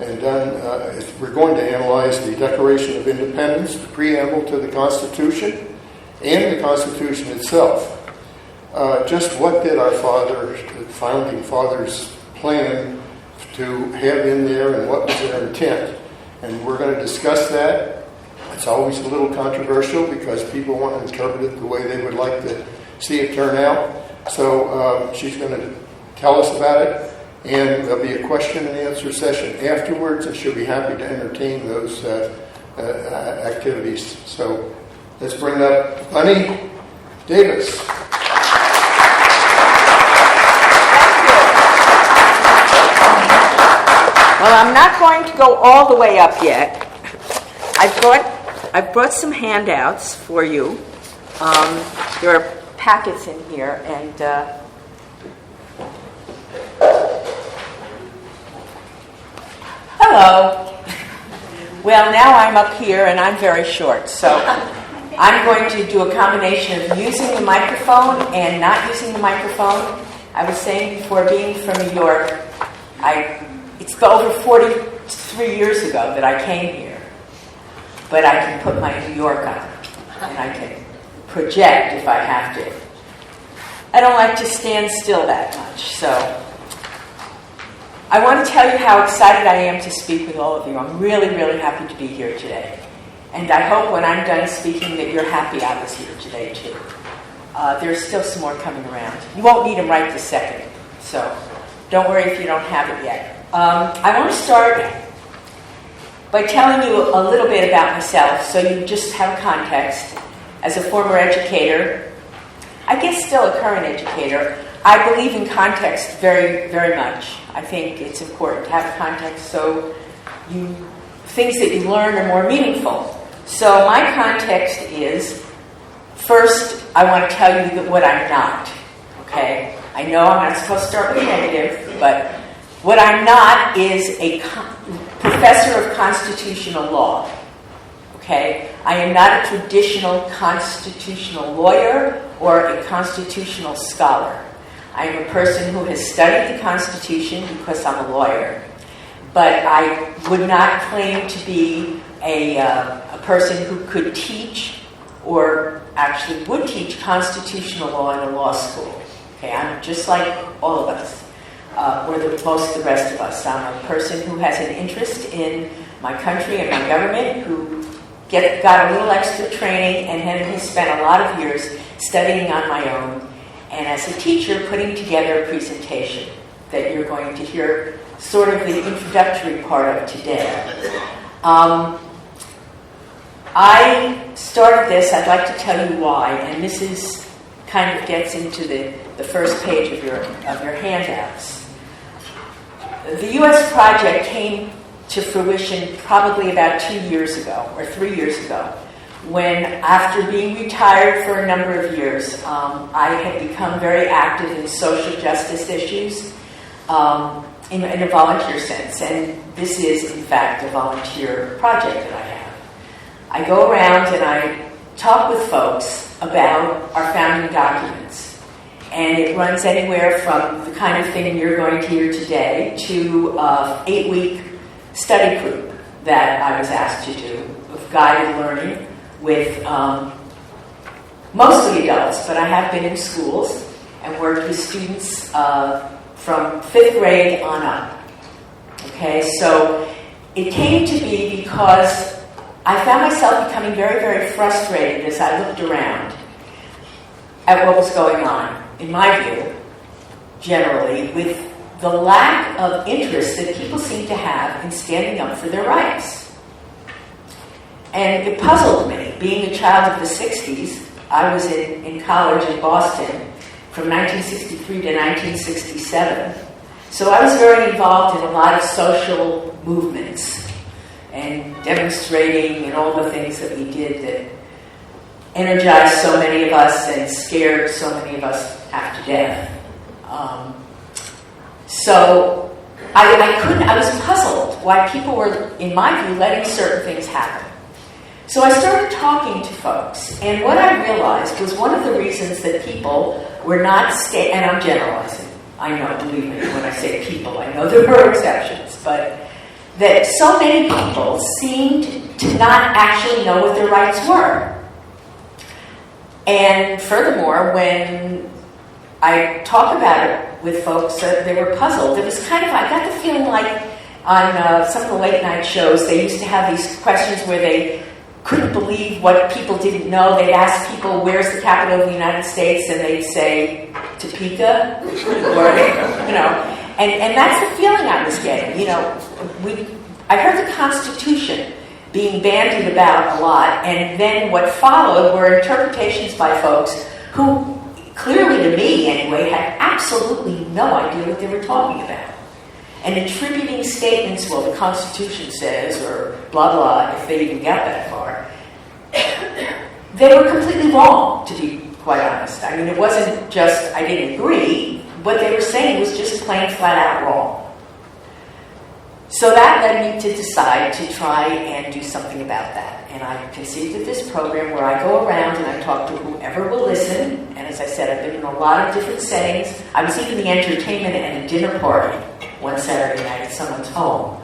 and then we're going to analyze the Declaration of Independence, the Preamble to the Constitution, and the Constitution itself. Just what did our founding fathers plan to have in there, and what was their intent? And we're going to discuss that. It's always a little controversial because people want to interpret it the way they would like to see it turn out. So she's going to tell us about it, and there'll be a question and answer session afterwards, and she'll be happy to entertain those activities. So let's bring up Bunny Davis. Well, I'm not going to go all the way up yet. I've brought some handouts for you. There are packets in here, and hello. Well, now I'm up here, and I'm very short, so I'm going to do a combination of using the microphone and not using the microphone. I was saying before, being from New York, it's over 43 years ago that I came here, but I can put my New York on, and I can project if I have to. I don't like to stand still that much, so I want to tell you how excited I am to speak with all of you. I'm really, really happy to be here today, and I hope when I'm done speaking that you're happy I was here today, too. There's still some more coming around. You won't need them right this second, so don't worry if you don't have it yet. I want to start by telling you a little bit about myself so you just have context. As a former educator, I guess still a current educator, I believe in context very, very much. I think it's important to have context so things that you learn are more meaningful. So my context is, first, I want to tell you what I'm not, okay? I know I'm not supposed to start with negative, but what I'm not is a professor of constitutional law, okay? I am not a traditional constitutional lawyer or a constitutional scholar. I am a person who has studied the Constitution because I'm a lawyer, but I would not claim to be a person who could teach or actually would teach constitutional law in a law school. Okay, I'm just like all of us, or most of the rest of us. I'm a person who has an interest in my country and my government, who got a little extra training and has spent a lot of years studying on my own, and as a teacher putting together a presentation that you're going to hear sort of the introductory part of today. I started this, I'd like to tell you why, and this is kind of gets into the first page of your handouts. The U.S. project came to fruition probably about 2 years ago, or 3 years ago, when, after being retired for a number of years, I had become very active in social justice issues in a volunteer sense, and this is, in fact, a volunteer project that I have. I go around and I talk with folks about our founding documents, and it runs anywhere from the kind of thing you're going to hear today to an 8-week study group that I was asked to do of guided learning with mostly adults, but I have been in schools and worked with students from 5th grade on up. Okay, so it came to be because I found myself becoming very, very frustrated as I looked around at what was going on, in my view, generally, with the lack of interest that people seem to have in standing up for their rights. And it puzzled me. Being a child of the 60s, I was in college in Boston from 1963 to 1967. So I was very involved in a lot of social movements and demonstrating and all the things that we did that energized so many of us and scared so many of us half to death. So I was puzzled why people were, in my view, letting certain things happen. So I started talking to folks, and what I realized was one of the reasons that people were not and I'm generalizing. I know, believe me, when I say people, I know there were exceptions, but that so many people seemed to not actually know what their rights were. And furthermore, when I talk about it with folks, they were puzzled. It was kind of, I got the feeling like on some of the late night shows, they used to have these questions where they couldn't believe what people didn't know. They'd ask people, where's the capital of the United States? And they'd say, Topeka, or, and that's the feeling I was getting. I heard the Constitution being bandied about a lot, and then what followed were interpretations by folks who, clearly to me anyway, had absolutely no idea what they were talking about. And attributing statements, well, the Constitution says, or blah, blah, if they even got that far, they were completely wrong, to be quite honest. I mean, it wasn't just I didn't agree. What they were saying was just plain, flat out wrong. So that led me to decide to try and do something about that. And I conceived of this program where I go around and I talk to whoever will listen. And as I said, I've been in a lot of different settings. I was even the entertainment at a dinner party one Saturday night at someone's home.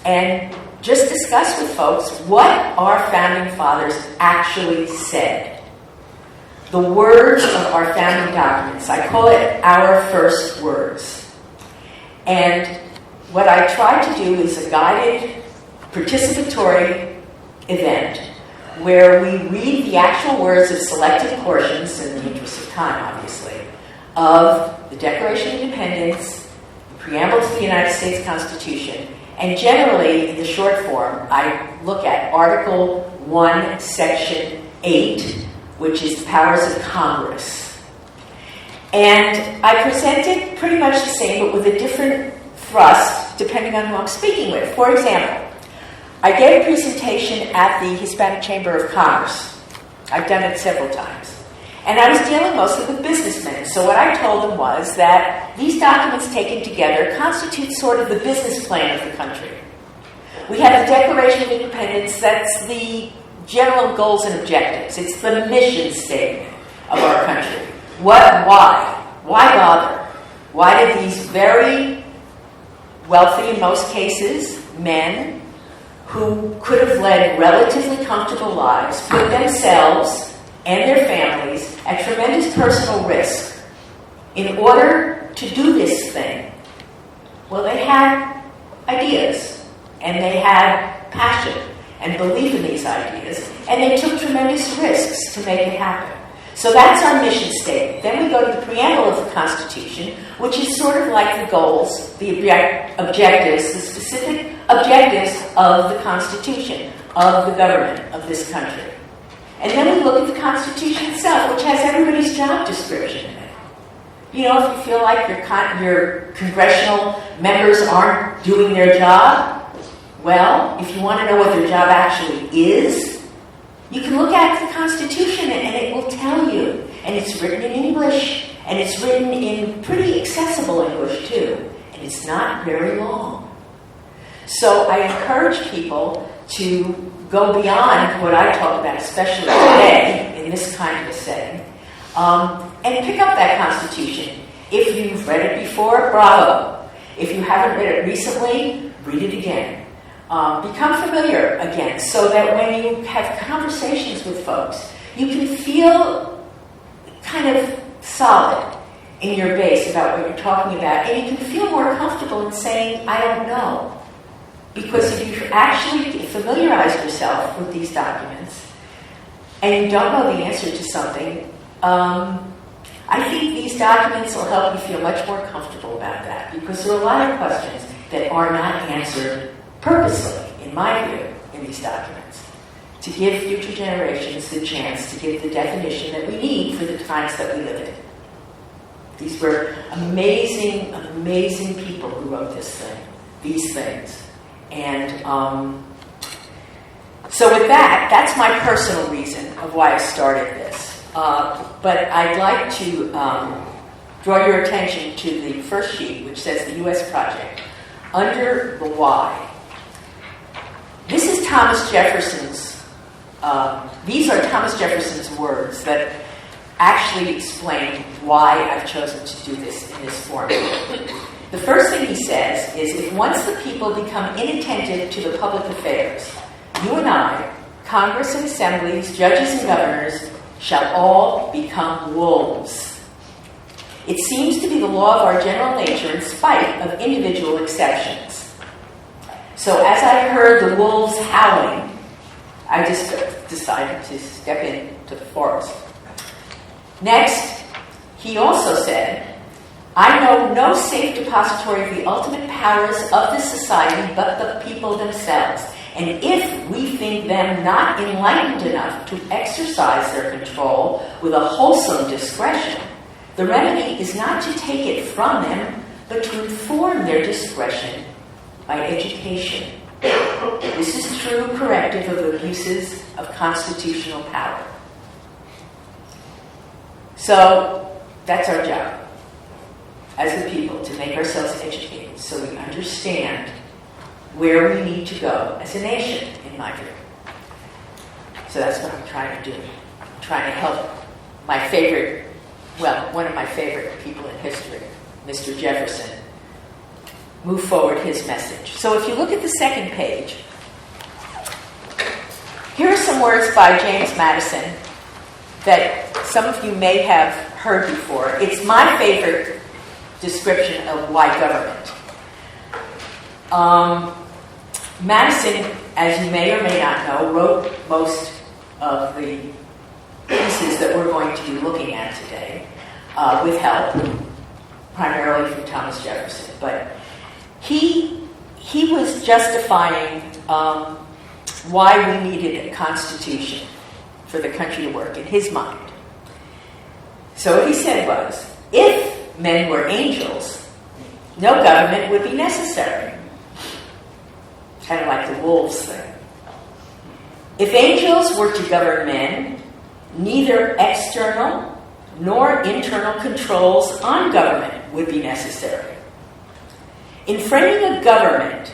And just discuss with folks what our founding fathers actually said. The words of our founding documents. I call it our first words. And what I try to do is a guided, participatory event where we read the actual words of selected portions, in the interest of time, obviously, of the Declaration of Independence, the Preamble to the United States Constitution, and generally, in the short form, I look at Article 1, Section 8, which is the powers of Congress. And I present it pretty much the same, but with a different thrust, depending on who I'm speaking with. For example, I gave a presentation at the Hispanic Chamber of Commerce. I've done it several times. And I was dealing mostly with businessmen. So what I told them was that these documents taken together constitute sort of the business plan of the country. We have the Declaration of Independence, that's the general goals and objectives. It's the mission statement of our country. Why? Why bother? Why did these very wealthy, in most cases, men who could have led relatively comfortable lives put themselves and their families at tremendous personal risk in order to do this thing? Well, they had ideas, and they had passion and belief in these ideas, and they took tremendous risks to make it happen. So that's our mission statement. Then we go to the preamble of the Constitution, which is sort of like the goals, the objectives, the specific objectives of the Constitution, of the government of this country. And then we look at the Constitution itself, which has everybody's job description in it. You know, if you feel like your congressional members aren't doing their job, well, if you want to know what their job actually is, you can look at the Constitution and it will tell you. And it's written in English, and it's written in pretty accessible English too. And it's not very long. So I encourage people to go beyond what I talk about, especially today, in this kind of a setting, and pick up that Constitution. If you've read it before, bravo. If you haven't read it recently, read it again. Become familiar again, so that when you have conversations with folks, you can feel kind of solid in your base about what you're talking about, and you can feel more comfortable in saying, I don't know. Because if you actually familiarize yourself with these documents and you don't know the answer to something, I think these documents will help you feel much more comfortable about that, because there are a lot of questions that are not answered purposely, in my view, in these documents, to give future generations the chance to give the definition that we need for the times that we live in. These were amazing, amazing people who wrote these things. And so with that, that's my personal reason of why I started this. But I'd like to draw your attention to the first sheet, which says the U.S. Project. Under the why. This is Thomas Jefferson's, these are Thomas Jefferson's words that actually explain why I've chosen to do this in this format. The first thing he says is, if once the people become inattentive to the public affairs, you and I, Congress and assemblies, judges and governors, shall all become wolves. It seems to be the law of our general nature in spite of individual exceptions. So as I heard the wolves howling, I just decided to step into the forest. Next, he also said, I know no safe depository of the ultimate powers of this society but the people themselves. And if we think them not enlightened enough to exercise their control with a wholesome discretion, the remedy is not to take it from them, but to inform their discretion by education. This is true corrective of abuses of constitutional power. So that's our job as the people, to make ourselves educated so we understand where we need to go as a nation, in my view. So that's what I'm trying to do. I'm trying to help my favorite, one of my favorite people in history, Mr. Jefferson, move forward his message. So if you look at the second page, here are some words by James Madison that some of you may have heard before. It's my favorite description of why government. Madison, as you may or may not know, wrote most of the pieces that we're going to be looking at today, with help, primarily from Thomas Jefferson. But he was justifying why we needed a constitution for the country to work in his mind. So what he said was, if men were angels, no government would be necessary. Kind of like the wolves thing. If angels were to govern men, neither external nor internal controls on government would be necessary. In framing a government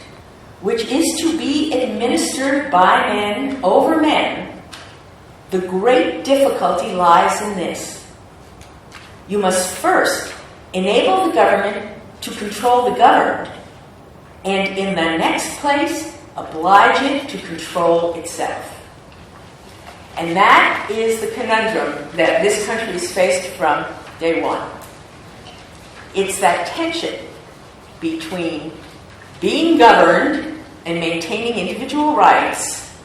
which is to be administered by men over men, the great difficulty lies in this. You must first enable the government to control the governed, and in the next place, oblige it to control itself. And that is the conundrum that this country is faced from day one. It's that tension between being governed and maintaining individual rights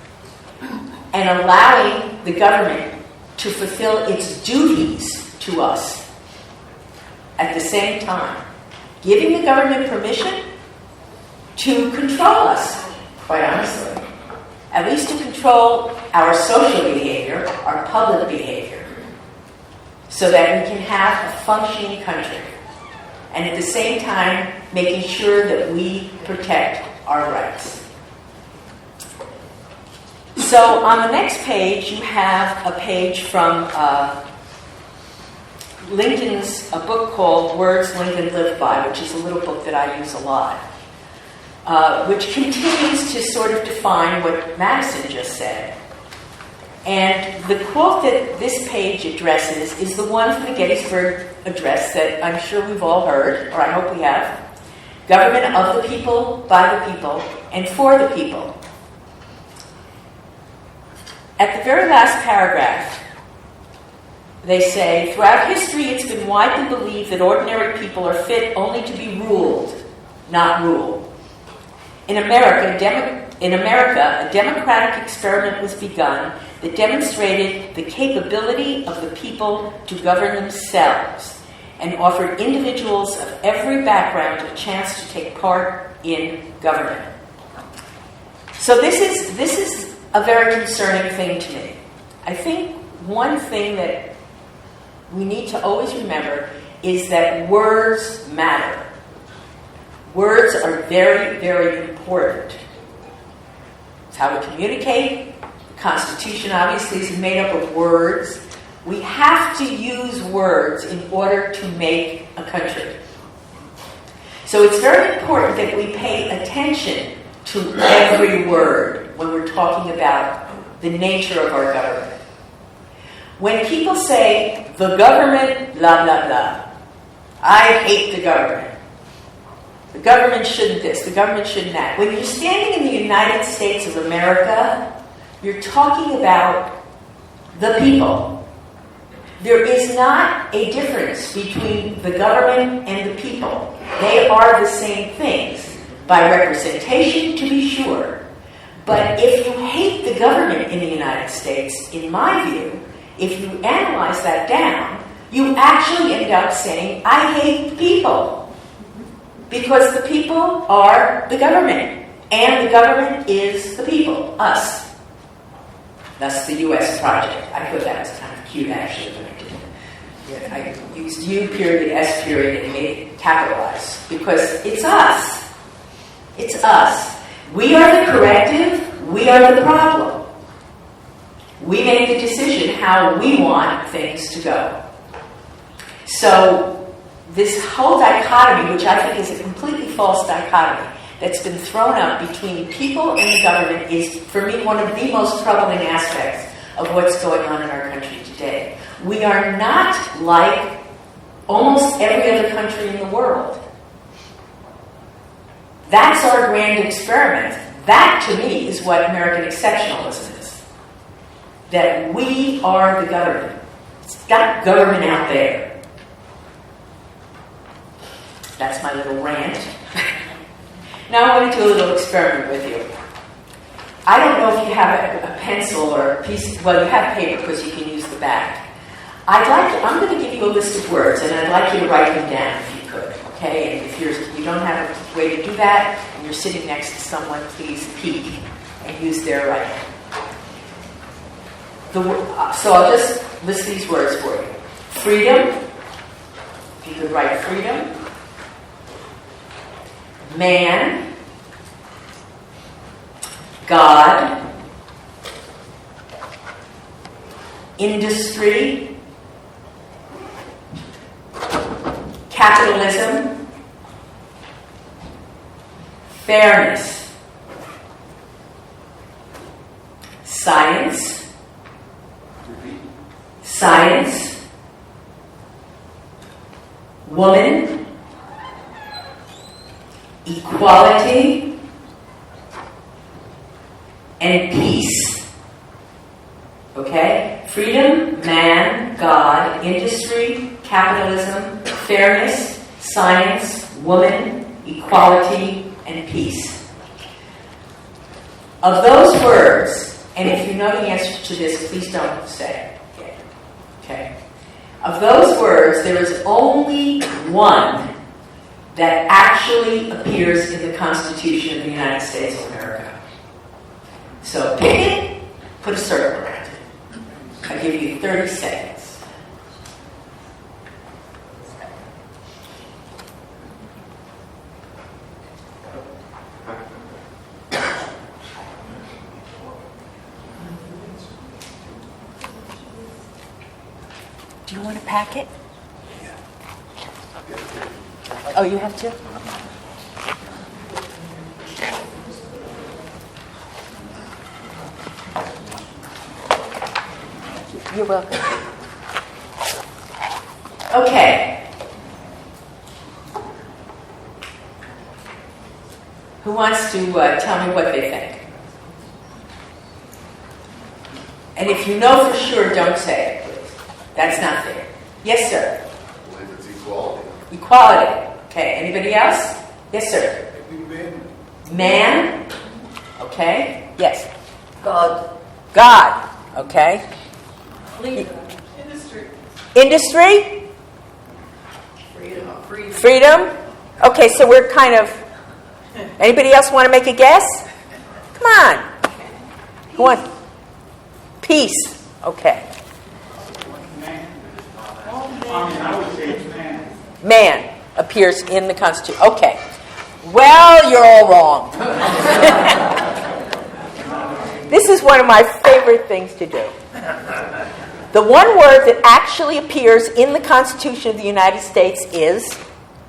and allowing the government to fulfill its duties to us at the same time. Giving the government permission to control us, quite honestly. At least to control our social behavior, our public behavior, so that we can have a functioning country. And at the same time, making sure that we protect our rights. So on the next page, you have a page from Lincoln's, a book called Words Lincoln Lived By, which is a little book that I use a lot, which continues to sort of define what Madison just said. And the quote that this page addresses is the one from the Gettysburg Address that I'm sure we've all heard, or I hope we have. Government of the people, by the people, and for the people. At the very last paragraph, they say, throughout history it's been widely believed that ordinary people are fit only to be ruled, not rule. In America, a democratic experiment was begun that demonstrated the capability of the people to govern themselves and offered individuals of every background a chance to take part in government. So this is a very concerning thing to me. I think one thing that we need to always remember is that words matter. Words are very, very important. It's how we communicate. The Constitution obviously is made up of words. We have to use words in order to make a country. So it's very important that we pay attention to every word when we're talking about the nature of our government. When people say, the government, blah, blah, blah, I hate the government. The government shouldn't this, the government shouldn't that. When you're standing in the United States of America, you're talking about the people. There is not a difference between the government and the people. They are the same things, by representation, to be sure. But if you hate the government in the United States, in my view, if you analyze that down, you actually end up saying, I hate the people. Because the people are the government. And the government is the people, us. Thus the US project. I thought that was kind of cute, actually, when I did it. Yeah, I used U period, S period, and made it capitalized. Because it's us. It's us. We are the corrective. We are the problem. We make the decision how we want things to go. So this whole dichotomy, which I think is a completely false dichotomy, that's been thrown up between people and the government is, for me, one of the most troubling aspects of what's going on in our country today. We are not like almost every other country in the world. That's our grand experiment. That, to me, is what American exceptionalism is. That we are the government. It's not government out there. That's my little rant. Now I want to do a little experiment with you. I don't know if you have a pencil or a piece, well, you have paper because you can use the back. I'm going to give you a list of words, and I'd like you to write them down if you could, okay? And if you don't have a way to do that, and you're sitting next to someone, please peek and use their writing. So I'll just list these words for you. Freedom, if you could write freedom. Man, God, industry, capitalism, fairness, science, woman, equality, and peace. Okay? Freedom, man, God, industry, capitalism, fairness, science, woman, equality, and peace. Of those words, and if you know the answer to this, please don't say it. Okay? Of those words, there is only one that actually appears in the Constitution of the United States of America. So pick it, put a circle around it. I'll give you 30 seconds. Do you want to pack it? Oh, you have to? You're welcome. Okay. Who wants to tell me what they think? And if you know for sure, don't say it, please. That's not fair. Yes, sir. I believe it's equality. Equality. Okay. Anybody else? Yes, sir. Man. Okay. Yes. God. God. Okay. Industry. Industry. Freedom. Freedom. Okay, so we're kind of... Anybody else want to make a guess? Come on. Who wants? Peace. Okay. I would say it's man. Man appears in the Constitution. Okay. Well, you're all wrong. This is one of my favorite things to do. The one word that actually appears in the Constitution of the United States is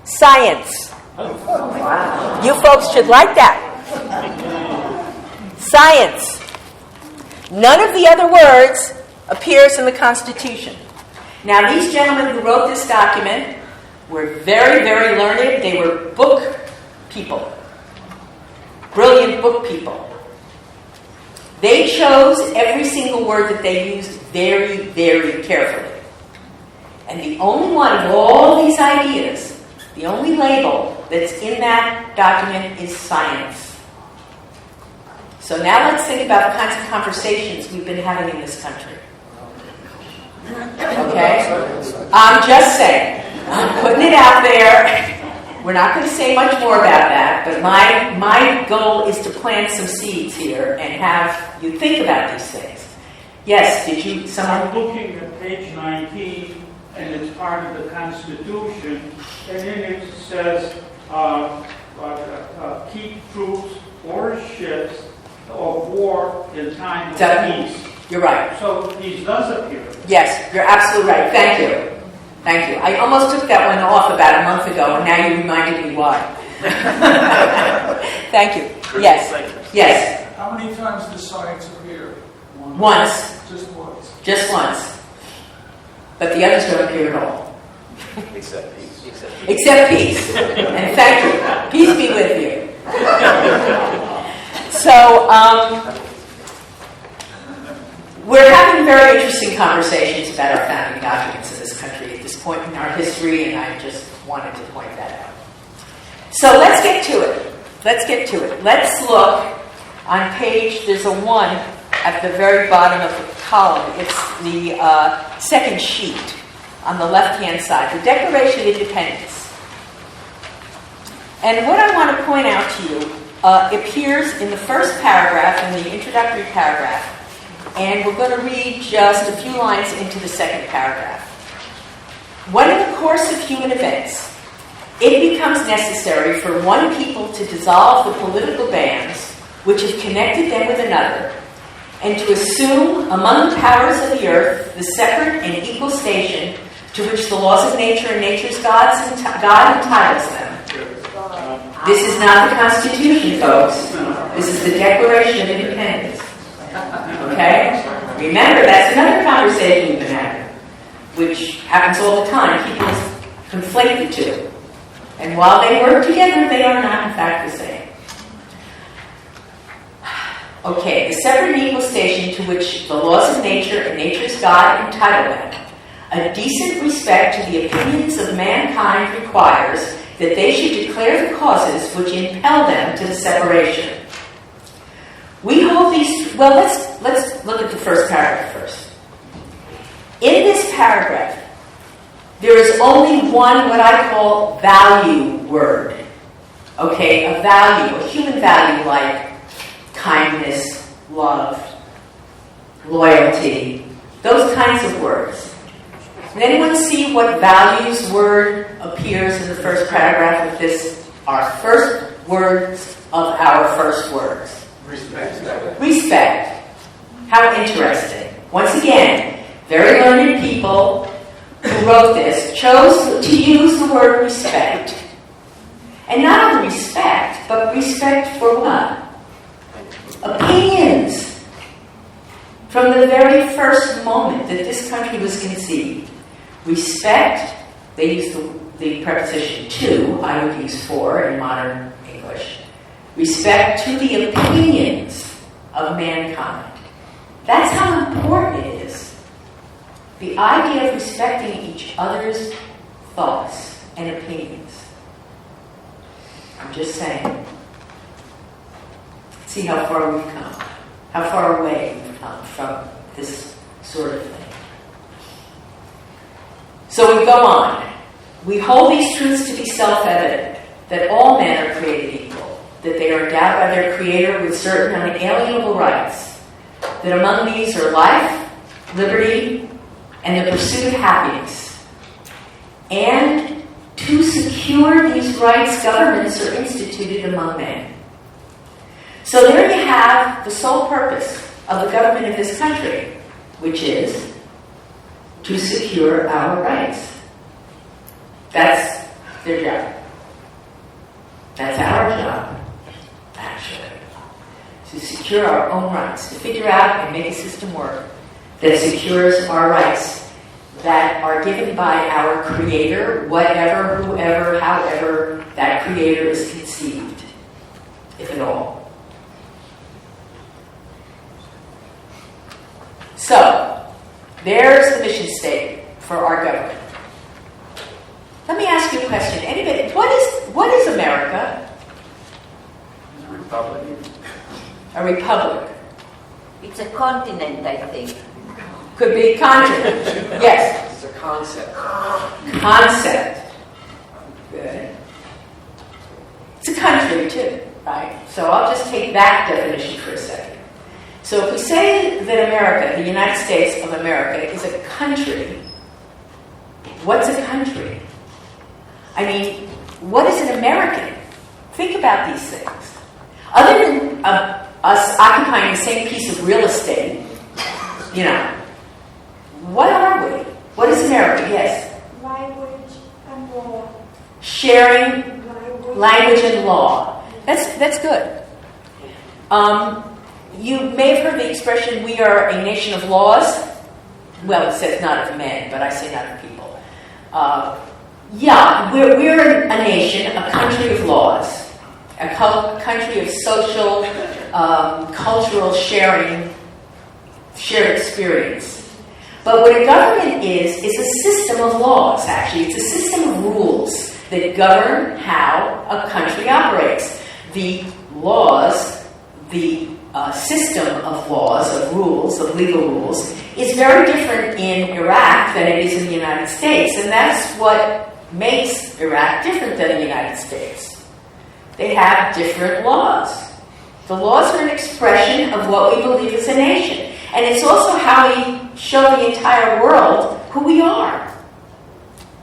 science. Wow. You folks should like that. Science. None of the other words appears in the Constitution. Now, these gentlemen who wrote this document were very, very learned. They were book people, brilliant book people. They chose every single word that they used very, very carefully. And the only one of all these ideas, the only label that's in that document is science. So now let's think about the kinds of conversations we've been having in this country. Okay? I'm just saying. I'm putting it out there. We're not going to say much more about that, but my goal is to plant some seeds here and have you think about these things. Yes, did you? I'm looking at page 19, and it's part of the Constitution, and in it says, keep troops or ships of war in time of peace. You're right. So peace does appear. Yes, you're absolutely right. Thank you. Thank you. I almost took that one off about a month ago, and now you reminded me why. Thank you. Yes. Yes. How many times does science appear? Once. Just once. Just once. But the others don't appear at all. Except peace. Except peace. And thank you. Peace be with you. So, we're having very interesting conversations about our founding documents in this country at this point in our history, and I just wanted to point that out. So let's get to it. Let's look on page, there's a 1 at the very bottom of the column. It's the second sheet on the left-hand side, the Declaration of Independence. And what I want to point out to you appears in the first paragraph, in the introductory paragraph, and we're going to read just a few lines into the second paragraph. When in the course of human events, it becomes necessary for one people to dissolve the political bands which have connected them with another, and to assume among the powers of the earth the separate and equal station to which the laws of nature and nature's God entitles them. This is not the Constitution, folks. This is the Declaration of Independence. Okay? Remember, that's another conversation we've been having, which happens all the time. People conflate the two. And while they work together, they are not, in fact, the same. Okay, the separate and equal station to which the laws of nature and nature's God entitle them. A decent respect to the opinions of mankind requires that they should declare the causes which impel them to the separation. We hold these... Well, let's look at the first paragraph first. In this paragraph, there is only one, what I call, value word. Okay, a value, a human value like kindness, love, loyalty, those kinds of words. Does anyone see what values word appears in the first paragraph of this? Our first words of our first words. Respect. Respect. How interesting. Once again, very learned people who wrote this chose to use the word respect. And not only respect, but respect for what? Opinions. From the very first moment that this country was conceived, respect, they use the preposition to, I would use for in modern English. Respect to the opinions of mankind. That's how important it is. The idea of respecting each other's thoughts and opinions. I'm just saying. See how far we've come. How far away we've come from this sort of thing. So we go on. We hold these truths to be self-evident, that all men are created equal, that they are endowed by their Creator with certain unalienable rights, that among these are life, liberty, and the pursuit of happiness. And to secure these rights, governments are instituted among men. So there you have the sole purpose of the government of this country, which is to secure our rights. That's their job. That's our job, actually. To secure our own rights, to figure out and make a system work that secures our rights that are given by our Creator, whatever, whoever, however that Creator is conceived. There's the mission statement for our government. Let me ask you a question. Anybody, what is America? Republic. A republic. It's a continent, I think. Could be a continent. Yes. It's a concept. Concept. Good. It's a country too, right? So I'll just take that definition for a second. So if we say that America, the United States of America, is a country, what's a country? I mean, what is an American? Think about these things. Other than us occupying the same piece of real estate, you know, what are we? What is America? Yes. Language and law. Sharing language and law. That's good. You may have heard the expression, we are a nation of laws. Well, it says not of men, but I say not of people. Yeah, we're a nation, a country of laws, a country of social, cultural shared experience. But what a government is a system of laws, actually. It's a system of rules that govern how a country operates. The laws, the system of laws, of rules, of legal rules, is very different in Iraq than it is in the United States. And that's what makes Iraq different than the United States. They have different laws. The laws are an expression of what we believe as a nation. And it's also how we show the entire world who we are.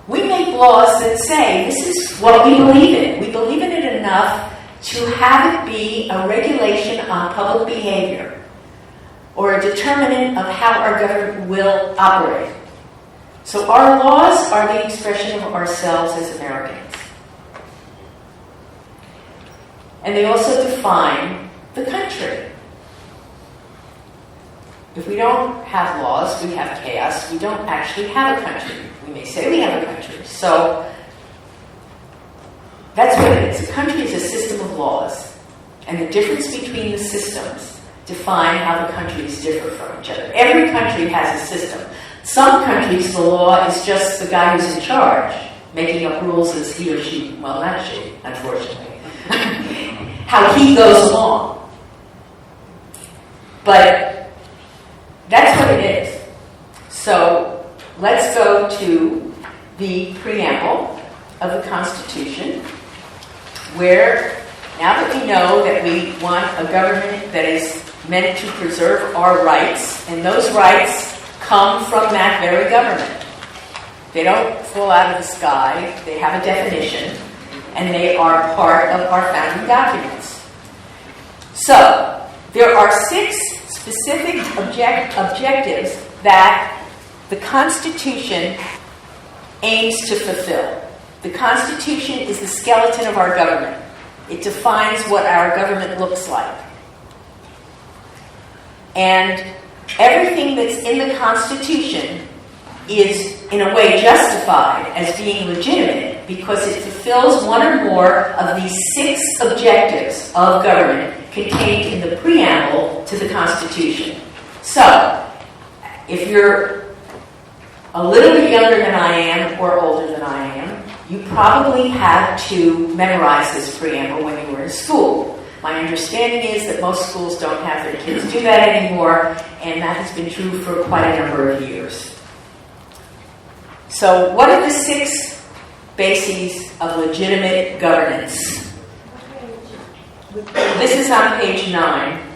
We make laws that say, this is what we believe in. We believe in it enough to have it be a regulation on public behavior or a determinant of how our government will operate. So our laws are the expression of ourselves as Americans. And they also define the country. If we don't have laws, we have chaos. We don't actually have a country. We may say we have a country. So that's what it is. A country is a system of laws. And the difference between the systems define how the countries differ from each other. Every country has a system. Some countries, the law is just the guy who's in charge, making up rules as he or she, well, not she, unfortunately, how he goes along. But that's what it is. So let's go to the preamble of the Constitution, where now that we know that we want a government that is meant to preserve our rights, and those rights come from that very government. They don't fall out of the sky. They have a definition, and they are part of our founding documents. So there are 6 specific objectives that the Constitution aims to fulfill. The Constitution is the skeleton of our government. It defines what our government looks like. And everything that's in the Constitution is, in a way, justified as being legitimate because it fulfills one or more of these 6 objectives of government contained in the preamble to the Constitution. So, if you're a little bit younger than I am or older than I am, you probably had to memorize this preamble when you were in school. My understanding is that most schools don't have their kids do that anymore, and that has been true for quite a number of years. So, what are the 6 bases of legitimate governance? This is on page 9.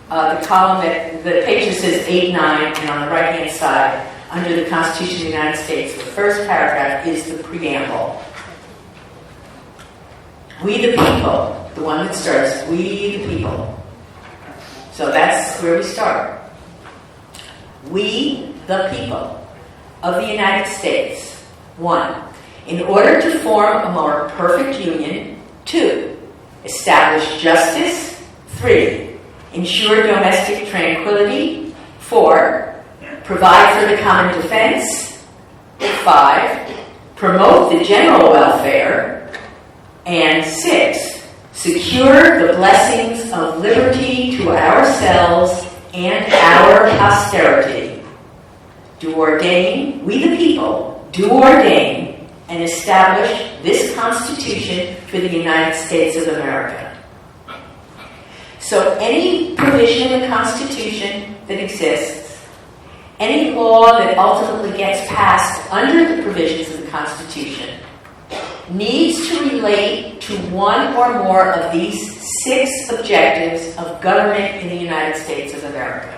The column the page that says 8, 9, and on the right-hand side, under the Constitution of the United States, the first paragraph is the preamble. We the people, the one that starts, we the people. So that's where we start. We the people of the United States. 1. In order to form a more perfect union. 2. Establish justice. 3. Ensure domestic tranquility. 4. Provide for the common defense. 5. Promote the general welfare. And 6. Secure the blessings of liberty to ourselves and our posterity. do ordain, we the people, do ordain and establish this Constitution for the United States of America. So any provision in the Constitution that exists, any law that ultimately gets passed under the provisions of the Constitution, needs to relate to one or more of these 6 objectives of government in the United States of America.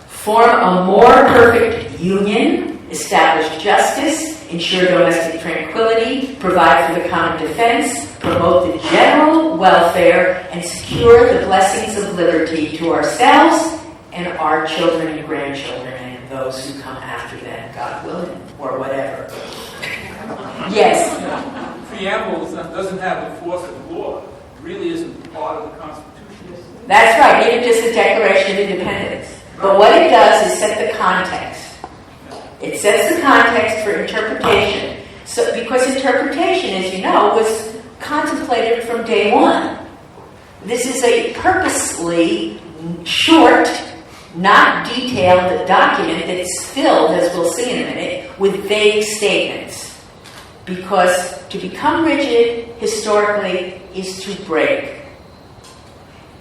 Form a more perfect union, establish justice, ensure domestic tranquility, provide for the common defense, promote the general welfare, and secure the blessings of liberty to ourselves and our children and grandchildren and those who come after them, God willing, or whatever. Yes? Preamble doesn't have the force of law. It really isn't part of the Constitution. That's right, even just the Declaration of Independence. But what it does is set the context. It sets the context for interpretation. So, because interpretation, as you know, was contemplated from day one. This is a purposely short, not detailed document that's filled, as we'll see in a minute, with vague statements. Because to become rigid, historically, is to break.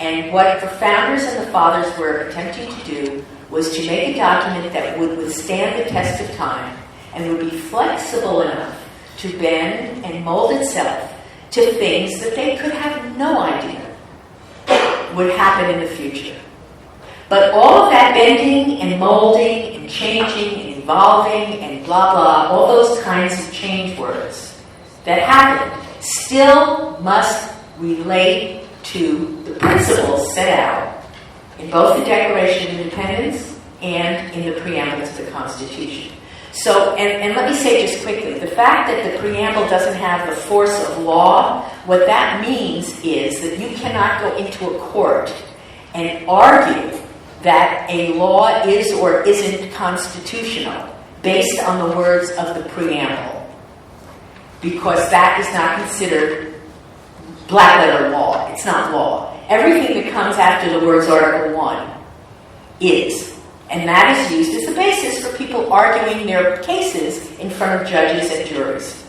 And what the founders and the fathers were attempting to do was to make a document that would withstand the test of time and would be flexible enough to bend and mold itself to things that they could have no idea would happen in the future. But all of that bending and molding and changing and evolving and blah blah, all those kinds of change words that happen still must relate to the principles set out in both the Declaration of Independence and in the Preamble to the Constitution. So, and let me say just quickly, the fact that the Preamble doesn't have the force of law, what that means is that you cannot go into a court and argue that a law is or isn't constitutional based on the words of the Preamble, because that is not considered black letter law. It's not law. Everything that comes after the words Article 1 is. And that is used as the basis for people arguing their cases in front of judges and juries.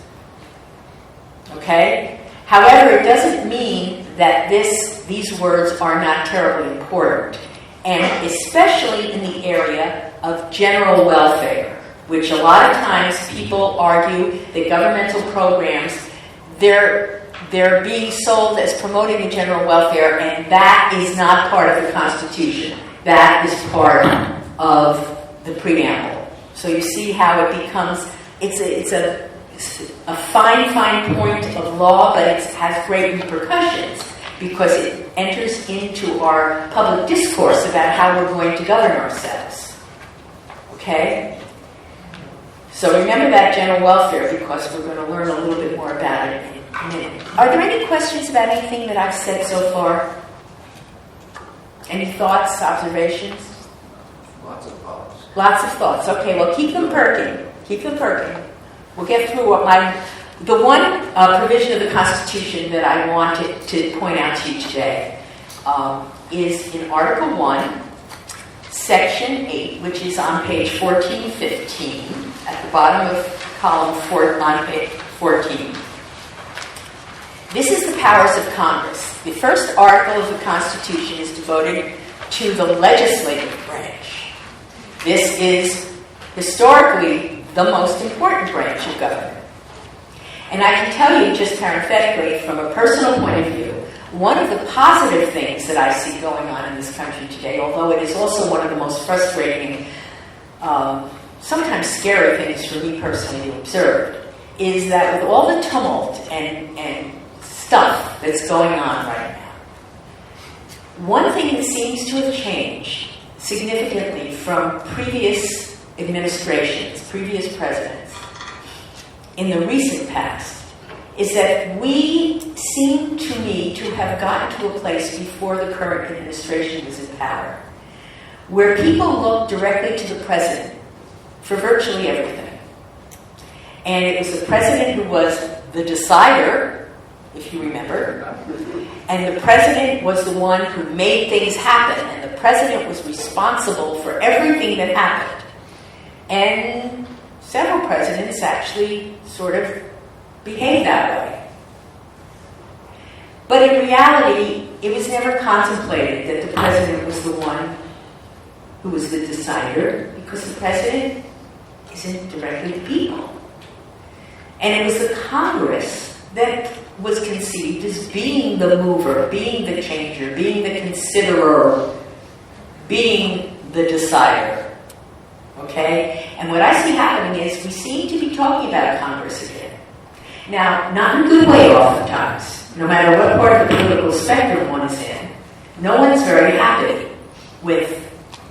Okay? However, it doesn't mean that these words are not terribly important. And especially in the area of general welfare, which a lot of times people argue that governmental programs, they're being sold as promoting the general welfare, and that is not part of the Constitution. That is part of the Preamble. So you see how it becomes, it's a fine point of law, but it has great repercussions because it enters into our public discourse about how we're going to govern ourselves. Okay? So remember that general welfare, because we're going to learn a little bit more about it in a minute. Are there any questions about anything that I've said so far? Any thoughts, observations? Lots of thoughts. Lots of thoughts. Okay, well, keep them perking. Keep them perking. We'll get through the one provision of the Constitution that I wanted to point out to you today is in Article 1, Section 8, which is on page 1415, at the bottom of column 4 on page 14. This is the powers of Congress. The first article of the Constitution is devoted to the legislative branch. This is historically the most important branch of government. And I can tell you, just parenthetically, from a personal point of view, one of the positive things that I see going on in this country today, although it is also one of the most frustrating, sometimes scary things for me personally to observe, is that with all the tumult and stuff that's going on right now, one thing that seems to have changed significantly from previous administrations, previous presidents, in the recent past, is that we seem to me to have gotten to a place before the current administration was in power, where people look directly to the president for virtually everything. And it was the president who was the decider if you remember. And the president was the one who made things happen, and the president was responsible for everything that happened. And several presidents actually sort of behaved that way. But in reality, it was never contemplated that the president was the one who was the decider, because the president isn't directly the people. And it was the Congress that was conceived as being the mover, being the changer, being the considerer, being the decider. Okay? And what I see happening is we seem to be talking about Congress again. Now, not in a good way oftentimes. No matter what part of the political spectrum one is in, no one's very happy with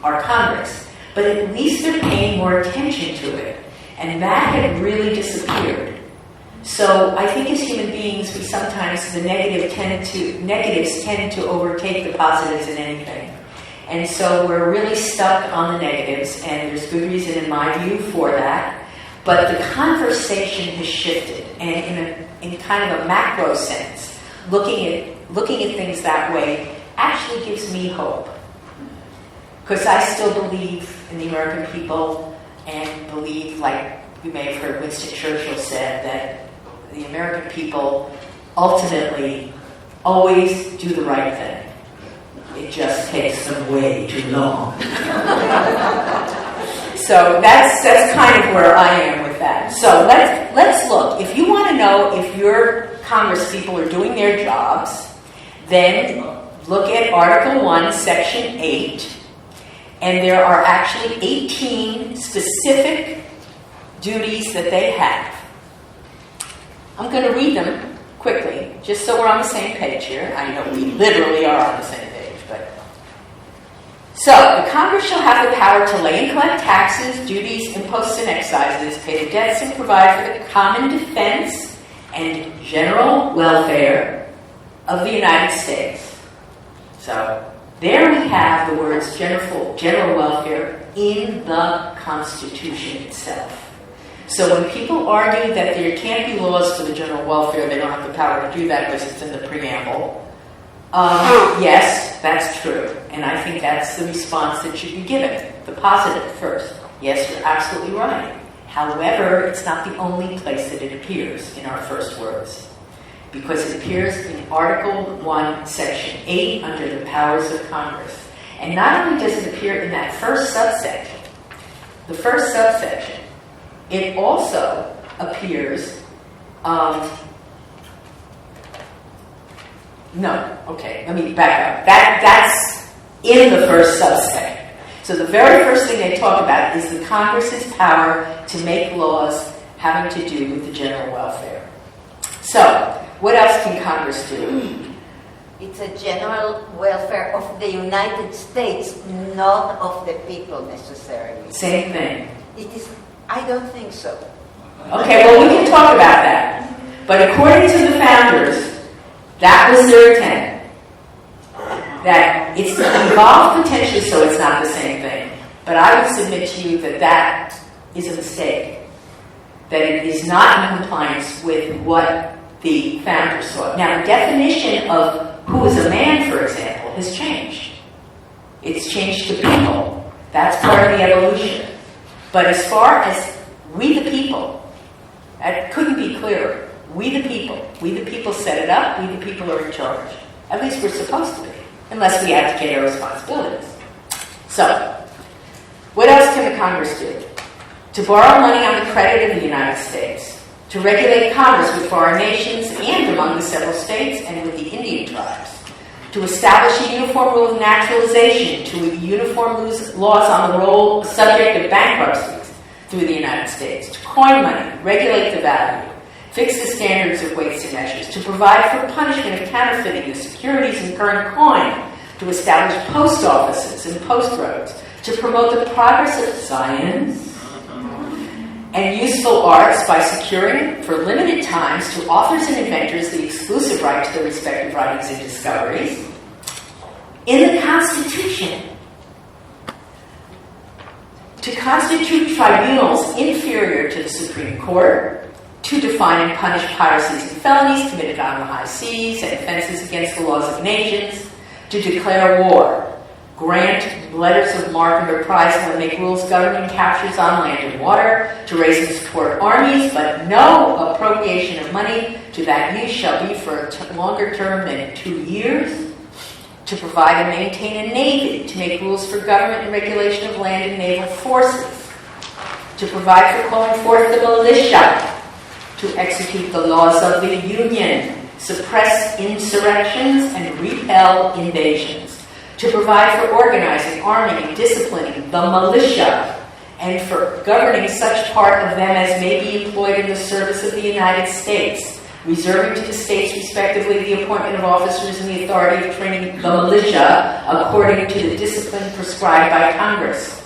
our Congress. But at least they're paying more attention to it. And that had really disappeared. So I think as human beings, we sometimes, the negatives tend to overtake the positives in anything. And so we're really stuck on the negatives, and there's good reason in my view for that. But the conversation has shifted, and in kind of a macro sense, looking at things that way actually gives me hope. Because I still believe in the American people, and believe, like you may have heard Winston Churchill said, that the American people ultimately always do the right thing. It just takes them way too long. So that's kind of where I am with that. So let's look. If you want to know if your Congress people are doing their jobs, then look at Article 1, Section 8. And there are actually 18 specific duties that they have. I'm going to read them quickly, just so we're on the same page here. I know we literally are on the same page, but... So, the Congress shall have the power to lay and collect taxes, duties, imposts, and excises, pay the debts, and provide for the common defense and general welfare of the United States. So, there we have the words general welfare in the Constitution itself. So when people argue that there can't be laws for the general welfare, they don't have the power to do that because it's in the Preamble, yes, that's true. And I think that's the response that should be given. The positive first. Yes, you're absolutely right. However, it's not the only place that it appears in our first words. Because it appears in Article 1, Section 8, under the powers of Congress. And not only does it appear in that first subsection, it also appears, let me back up. That's in the first subsection. So the very first thing they talk about is the Congress's power to make laws having to do with the general welfare. So, what else can Congress do? It's a general welfare of the United States, not of the people necessarily. Same thing. It is. I don't think so. Okay, well, we can talk about that. But according to the founders, that was their intent. That it's evolved potentially so it's not the same thing. But I would submit to you that that is a mistake. That it is not in compliance with what the founders thought. Now, the definition of who is a man, for example, has changed. It's changed to people. That's part of the evolution. But as far as we the people, that couldn't be clearer. We the people set it up, we the people are in charge. At least we're supposed to be, unless we abdicate our responsibilities. So, what else can the Congress do? To borrow money on the credit of the United States, to regulate commerce with foreign nations and among the several states and with the Indian tribes, to establish a uniform rule of naturalization, to uniform laws on the role subject of bankruptcies through the United States, to coin money, regulate the value, fix the standards of weights and measures, to provide for punishment of counterfeiting the securities in current coin, to establish post offices and post roads, to promote the progress of science and useful arts by securing for limited times to authors and inventors the exclusive right to their respective writings and discoveries. In the Constitution, to constitute tribunals inferior to the Supreme Court, to define and punish piracies and felonies committed on the high seas and offenses against the laws of nations, to declare war, grant letters of marque and reprisal and make rules governing captures on land and water, to raise and support armies, but no appropriation of money to that use shall be for a longer term than 2 years, to provide and maintain a navy, to make rules for government and regulation of land and naval forces, to provide for calling forth the militia, to execute the laws of the Union, suppress insurrections and repel invasions, to provide for organizing, arming, and disciplining the militia, and for governing such part of them as may be employed in the service of the United States, reserving to the states respectively the appointment of officers and the authority of training the militia according to the discipline prescribed by Congress,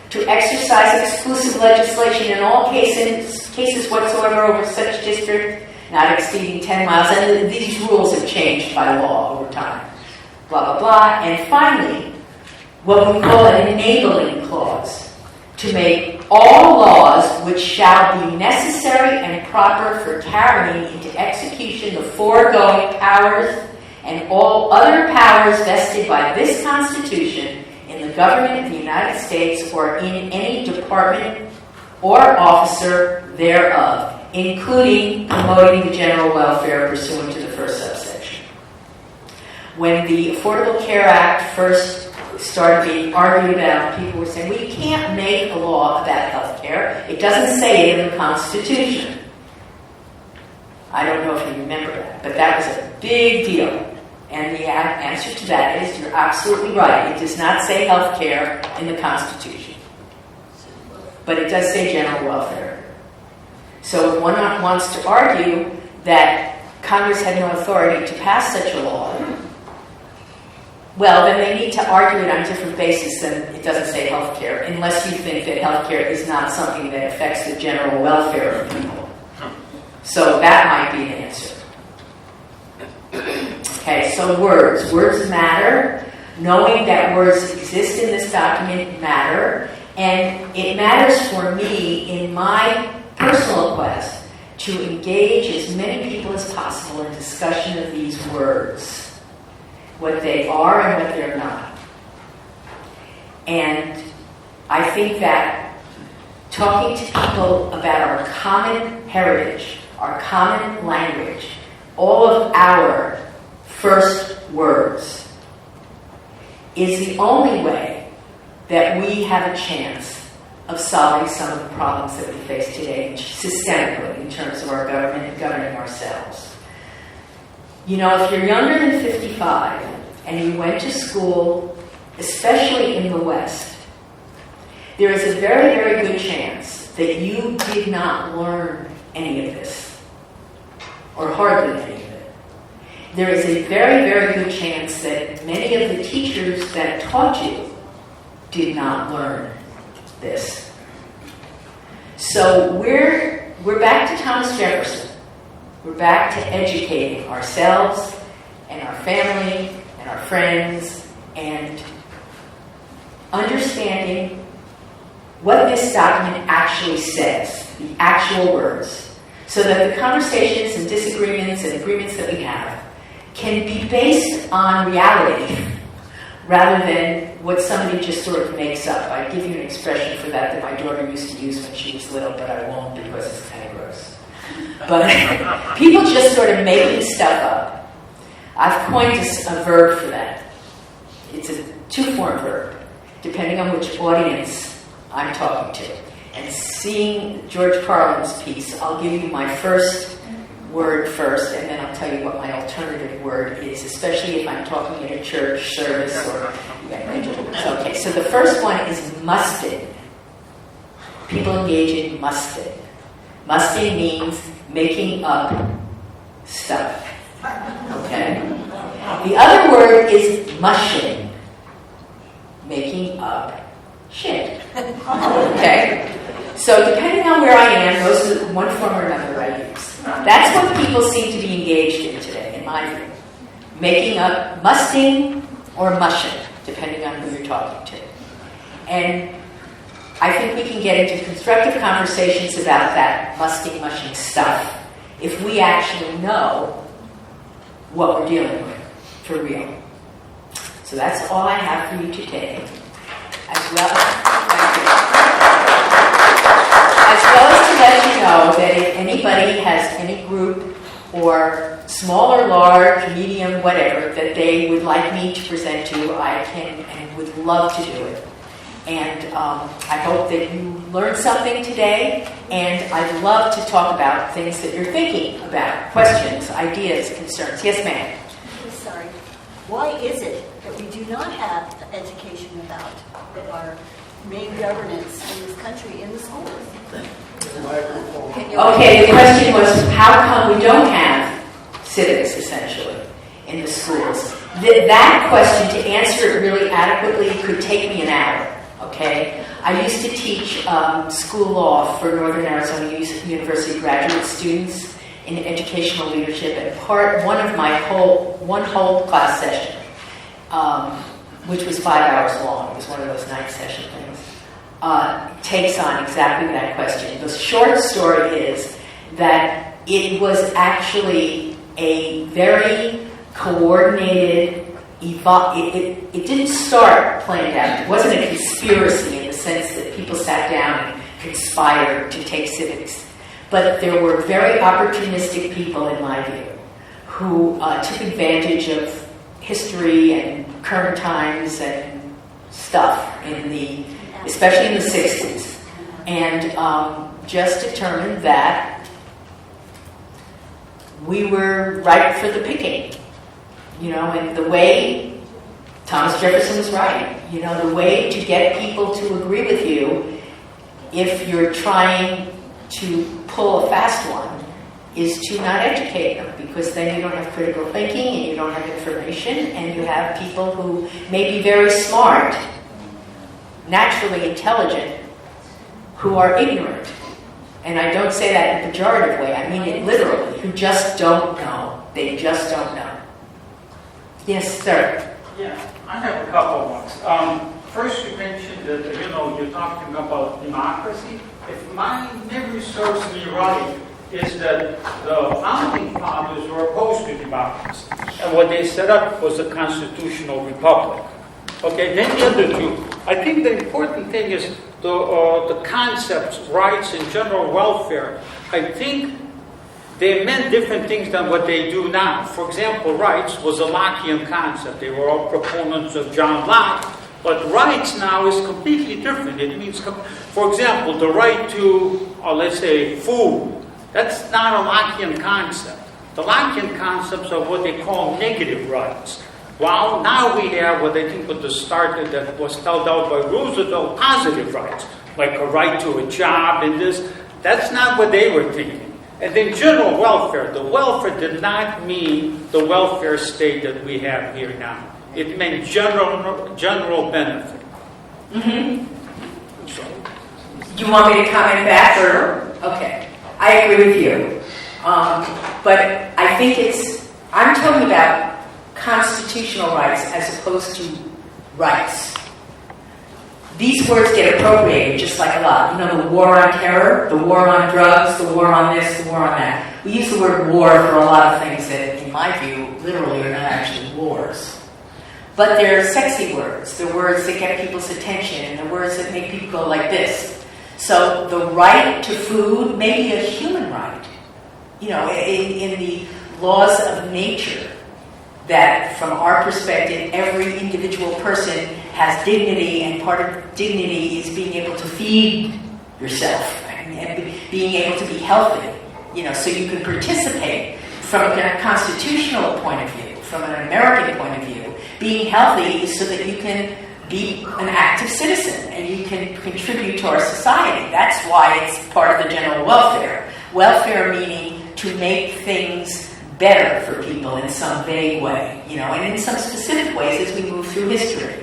to exercise exclusive legislation in all cases whatsoever over such district not exceeding 10 miles, and these rules have changed by law over time, blah, blah, blah. And finally, what we call an enabling clause, to make all laws which shall be necessary and proper for carrying into execution the foregoing powers and all other powers vested by this Constitution in the government of the United States or in any department or officer thereof, including promoting the general welfare pursuant to the first subsection. When the Affordable Care Act first started being argued about, people were saying, well, you can't make a law about health care. It doesn't say it in the Constitution. I don't know if you remember that, but that was a big deal. And the answer to that is, you're absolutely right. It does not say health care in the Constitution. But it does say general welfare. So if one wants to argue that Congress had no authority to pass such a law, well, then they need to argue it on a different basis than it doesn't say health care, unless you think that health care is not something that affects the general welfare of people. So that might be an answer. Okay, so words. Words matter. Knowing that words exist in this document matter. And it matters for me in my personal quest to engage as many people as possible in discussion of these words, what they are and what they're not. And I think that talking to people about our common heritage, our common language, all of our first words, is the only way that we have a chance of solving some of the problems that we face today systemically in terms of our government and governing ourselves. You know, if you're younger than 55 and you went to school, especially in the West, there is a very, very good chance that you did not learn any of this, or hardly any of it. There is a very, very good chance that many of the teachers that taught you did not learn this. So we're back to Thomas Jefferson. We're back to educating ourselves and our family and our friends and understanding what this document actually says, the actual words, so that the conversations and disagreements and agreements that we have can be based on reality rather than what somebody just sort of makes up. I give you an expression for that my daughter used to use when she was little, but I won't because it's kind of gross. But people just sort of making stuff up. I've coined a verb for that. It's a two-form verb, depending on which audience I'm talking to. And seeing George Carlin's piece, I'll give you my first word first, and then I'll tell you what my alternative word is, especially if I'm talking at a church service or... Okay, so the first one is musting. People engage in musting. Musting means making up stuff. Okay? The other word is mushing. Making up shit. Okay? So depending on where I am, those are one form or another I use. That's what people seem to be engaged in today, in my view. Making up, musting or mushing, depending on who you're talking to. And I think we can get into constructive conversations about that mushing stuff if we actually know what we're dealing with for real. So that's all I have for you today. As well as to let you know that if anybody has any group or small or large, medium, whatever, that they would like me to present to, I can and would love to do it. And I hope that you learned something today, and I'd love to talk about things that you're thinking about, questions, ideas, concerns. Yes, ma'am? I'm sorry. Why is it that we do not have education about our main governance in this country in the schools? Okay, the question was, how come we don't have civics, essentially, in the schools? That question, to answer it really adequately, could take me an hour, okay? I used to teach school law for Northern Arizona University graduate students in educational leadership, and one whole class session, which was 5 hours long, it was one of those night session things, takes on exactly that question. The short story is that it was actually a very coordinated, it didn't start planned out. It wasn't a conspiracy in the sense that people sat down and conspired to take civics. But there were very opportunistic people, in my view, who took advantage of history and current times and stuff, especially in the 60s, and just determined that we were ripe for the picking. And the way, Thomas Jefferson was right, the way to get people to agree with you, if you're trying to pull a fast one, is to not educate them, because then you don't have critical thinking and you don't have information, and you have people who may be very smart, naturally intelligent, who are ignorant. And I don't say that in a pejorative way, I mean it literally, who just don't know. They just don't know. Yes, sir. Yeah, I have a couple of ones. First, you mentioned that, you're talking about democracy. If my memory serves me right, is that the founding fathers were opposed to democracy. And what they set up was a constitutional republic. Okay, then the other two. I think the important thing is the concepts, rights, and general welfare. I think they meant different things than what they do now. For example, rights was a Lockean concept. They were all proponents of John Locke. But rights now is completely different. It means, for example, the right to, let's say, food. That's not a Lockean concept. The Lockean concepts are what they call negative rights. Well, now we have what I think was the start that was spelled out by Roosevelt, positive rights, like a right to a job and this. That's not what they were thinking. And then general welfare. The welfare did not mean the welfare state that we have here now. It meant general benefit. Mm-hmm. Do you want me to comment back, or? Okay. I agree with you. But I think I'm talking about constitutional rights as opposed to rights. These words get appropriated just like a lot. The war on terror, the war on drugs, the war on this, the war on that. We use the word war for a lot of things that, in my view, literally are not actually wars. But they're sexy words. They're words that get people's attention, and they're words that make people go like this. So the right to food may be a human right. In the laws of nature, that from our perspective, every individual person has dignity, and part of dignity is being able to feed yourself and being able to be healthy. So you can participate from a constitutional point of view, from an American point of view. Being healthy is so that you can be an active citizen and you can contribute to our society. That's why it's part of the general welfare. Welfare meaning to make things better for people in some vague way, and in some specific ways as we move through history.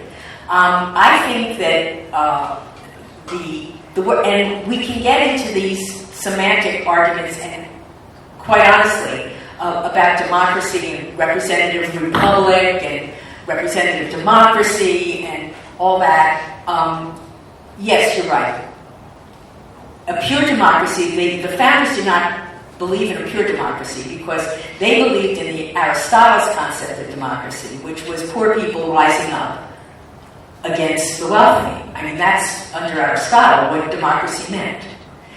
I think that and we can get into these semantic arguments, and quite honestly, about democracy and representative republic and representative democracy and all that. Yes, you're right. a pure democracy, the founders did not believe in a pure democracy because they believed in the Aristotle's concept of democracy, which was poor people rising up against the wealthy. I mean, that's under Aristotle what democracy meant.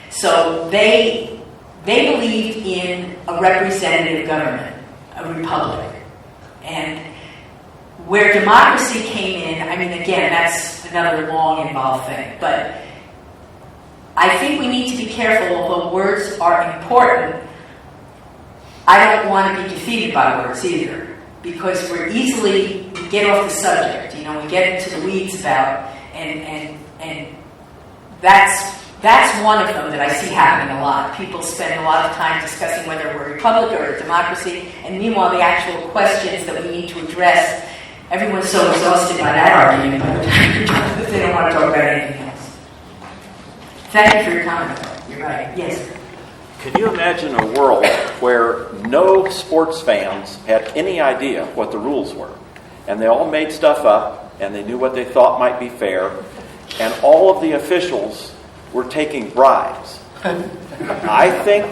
So they believed in a representative government, a republic. And where democracy came in, I mean, again, that's another long, involved thing. But I think we need to be careful, although words are important. I don't want to be defeated by words either, because we get off the subject. You know, we get into the weeds about, and that's one of them that I see happening a lot. People spend a lot of time discussing whether we're a republic or a democracy, and meanwhile, the actual questions that we need to address, everyone's so exhausted by that argument that they don't want to talk about anything else. Thank you for your comment. You're right. Yes. Can you imagine a world where no sports fans had any idea what the rules were, and they all made stuff up, and they knew what they thought might be fair, and all of the officials were taking bribes? I think,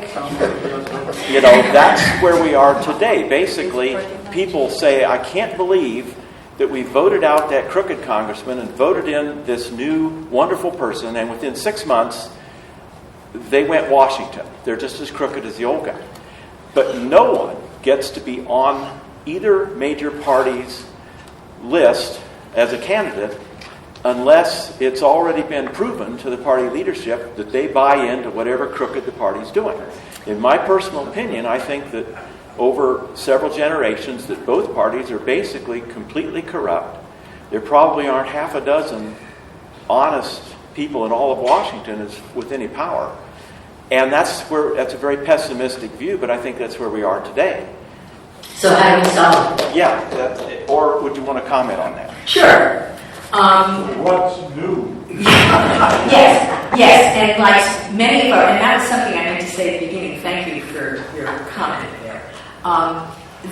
that's where we are today. Basically, people say, I can't believe that we voted out that crooked congressman and voted in this new wonderful person, and within 6 months, they went Washington. They're just as crooked as the old guy. But no one gets to be on either major party's list as a candidate unless it's already been proven to the party leadership that they buy into whatever crooked the party's doing. In my personal opinion, I think that over several generations that both parties are basically completely corrupt. There probably aren't half a dozen honest people in all of Washington with any power. And that's a very pessimistic view, but I think that's where we are today. So how do we solve it? Yeah, or would you want to comment on that? Sure. What's new? Yes, and like many of our, and that was something I meant to say at the beginning. Thank you for your comment there.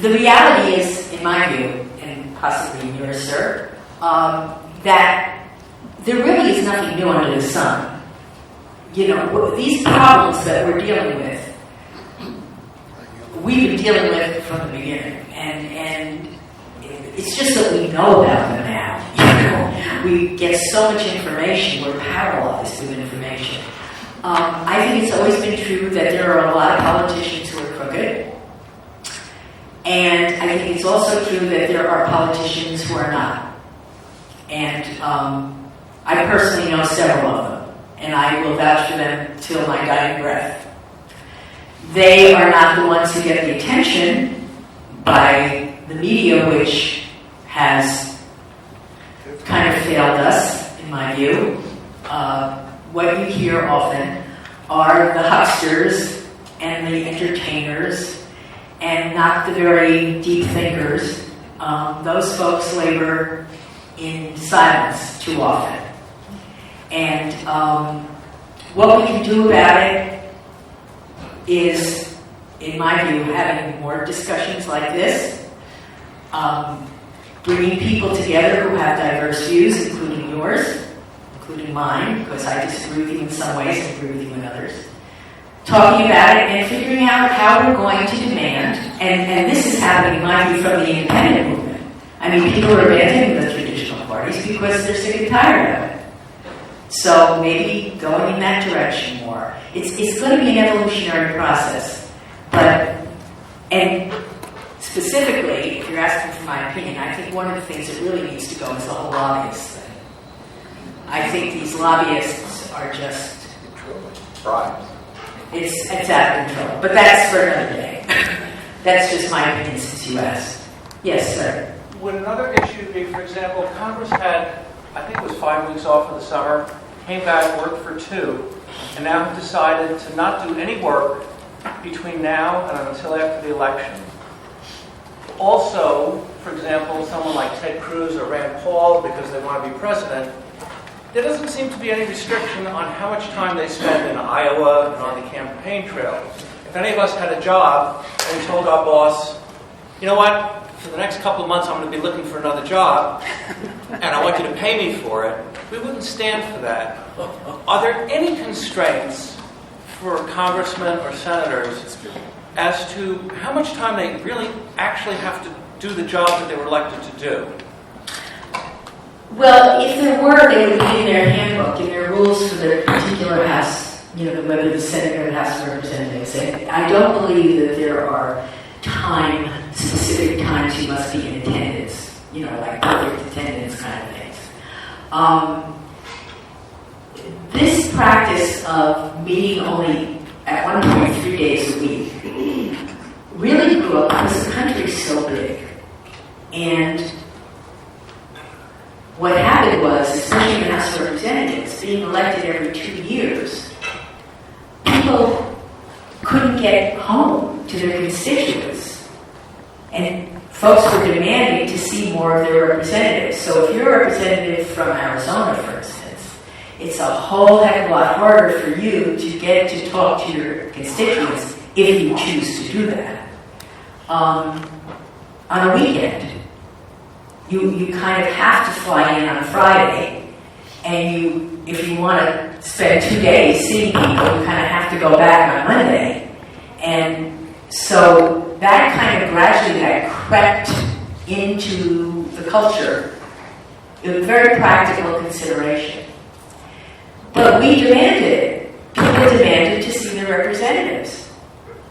The reality is, in my view, and possibly in yours, sir, that there really is nothing new under the sun. These problems that we're dealing with, we've been dealing with from the beginning, and it's just that we know about them now. We get so much information, we're paralyzed with information. I think it's always been true that there are a lot of politicians who are crooked, and I think it's also true that there are politicians who are not. And I personally know several of them, and I will vouch for them till my dying breath. They are not the ones who get the attention by the media, which has kind of failed us, in my view. What you hear often are the hucksters and the entertainers, and not the very deep thinkers. Those folks labor in silence too often. And what we can do about it is, in my view, having more discussions like this, bringing people together who have diverse views, including yours, including mine, because I disagree with you in some ways and agree with you in others, talking about it and figuring out how we're going to demand, and this is happening, in my view, from the independent movement. I mean, people are abandoning the traditional parties because they're sick and tired of it. So maybe going in that direction more. It's going to be an evolutionary process, and specifically, if you're asking for my opinion, I think one of the things that really needs to go is the whole lobbyist thing. I think these lobbyists are just Bribes. It's out of control. But that's for another day. That's just my opinion since you asked. Yes, sir. Would another issue be, for example, Congress had, I think it was 5 weeks off in the summer, came back, worked for 2, and now have decided to not do any work between now and until after the election. Also, for example, someone like Ted Cruz or Rand Paul, because they want to be president, there doesn't seem to be any restriction on how much time they spend in Iowa and on the campaign trail. If any of us had a job and we told our boss, you know what, for the next couple of months I'm going to be looking for another job and I want you to pay me for it, we wouldn't stand for that. Are there any constraints for congressmen or senators as to how much time they really actually have to do the job that they were elected to do? Well, if there were, they would be in their handbook, in their rules for the particular House, whether the Senate or the House of Representatives. And I don't believe that there are specific times you must be in attendance, like perfect attendance kind of things. This practice of meeting only at one point 3 days a week really grew up because the country is so big. And what happened was, especially in the House of Representatives, being elected every 2 years, people couldn't get home to their constituents. And folks were demanding to see more of their representatives. So if you're a representative from Arizona, for instance, it's a whole heck of a lot harder for you to get to talk to your constituents if you choose to do that. On a weekend, you kind of have to fly in on a Friday, and if you want to spend 2 days seeing people, you kind of have to go back on Monday. And so that kind of gradually crept into the culture. It was a very practical consideration. But we demanded it. People demanded to see their representatives.